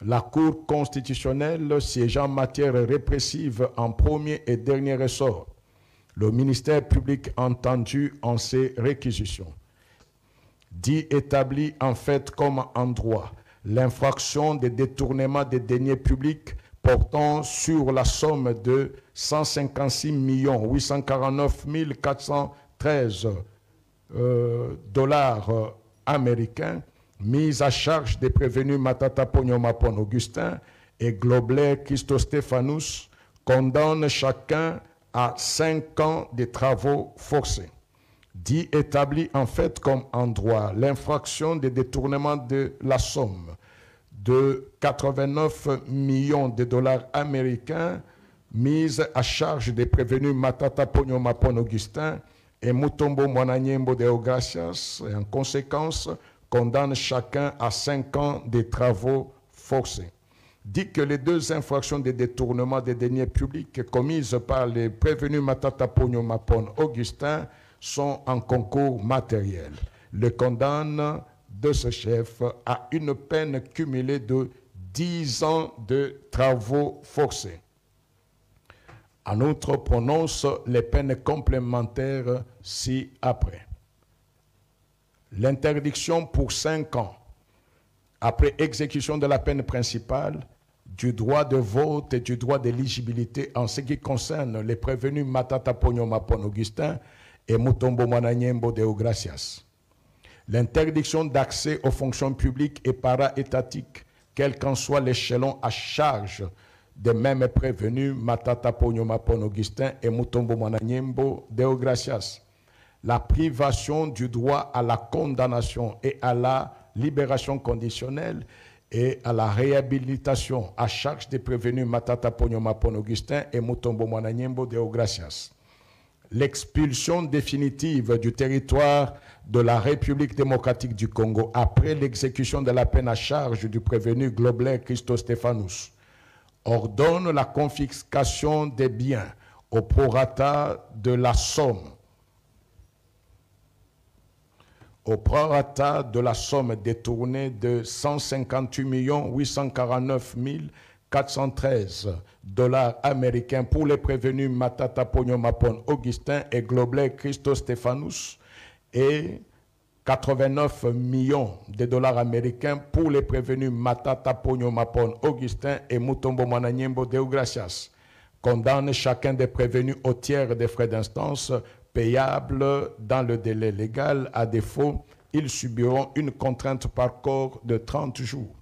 La Cour constitutionnelle siégeant en matière répressive en premier et dernier ressort. Le ministère public entendu en ces réquisitions. Dit établi en fait comme en droit l'infraction des détournements des deniers publics portant sur la somme de 156 849 413 dollars américains mise à charge des prévenus Matata Ponyo Mapon Augustin et Globler Christo Stéphanous condamne chacun à 5 ans de travaux forcés. Dit établi en fait comme en droit l'infraction des détournements de la somme de 89 millions de dollars américains mise à charge des prévenus Matata Ponyo Mapon Augustin et Mutombo Mwananyembo de Ogracias et en conséquence condamne chacun à 5 ans de travaux forcés. Dit que les 2 infractions de détournement des deniers publics commises par les prévenus Matata Ponyo Mapon Augustin sont en concours matériel. Le condamne de ce chef à une peine cumulée de 10 ans de travaux forcés. En outre, prononce les peines complémentaires ci-après. L'interdiction pour 5 ans, après exécution de la peine principale, du droit de vote et du droit d'éligibilité en ce qui concerne les prévenus Matata Ponyo Mapon Augustin et Mutombo Mwananyembo de Ogracias. L'interdiction d'accès aux fonctions publiques et para-étatiques, quel qu'en soit l'échelon à charge des mêmes prévenus Matata Ponyo Mapon Augustin et Mutombo Mwananyembo de Ogracias. La privation du droit à la condamnation et à la libération conditionnelle et à la réhabilitation à charge des prévenus Matata Ponyo Mapon Augustin et Mutombo Mwananyembo de Ogracias. L'expulsion définitive du territoire de la République démocratique du Congo après l'exécution de la peine à charge du prévenu Globler Christo Stéphanous ordonne la confiscation des biens au prorata de la somme détournée de 158 849 413 dollars américains pour les prévenus Matata Ponyo Mapon Augustin et Globler Christo Stéphanous et 89 millions de dollars américains pour les prévenus Matata Ponyo Mapon Augustin et Mutombo Mwananyembo de Ogracias. Condamne chacun des prévenus au tiers des frais d'instance payables dans le délai légal. À défaut, ils subiront une contrainte par corps de 30 jours.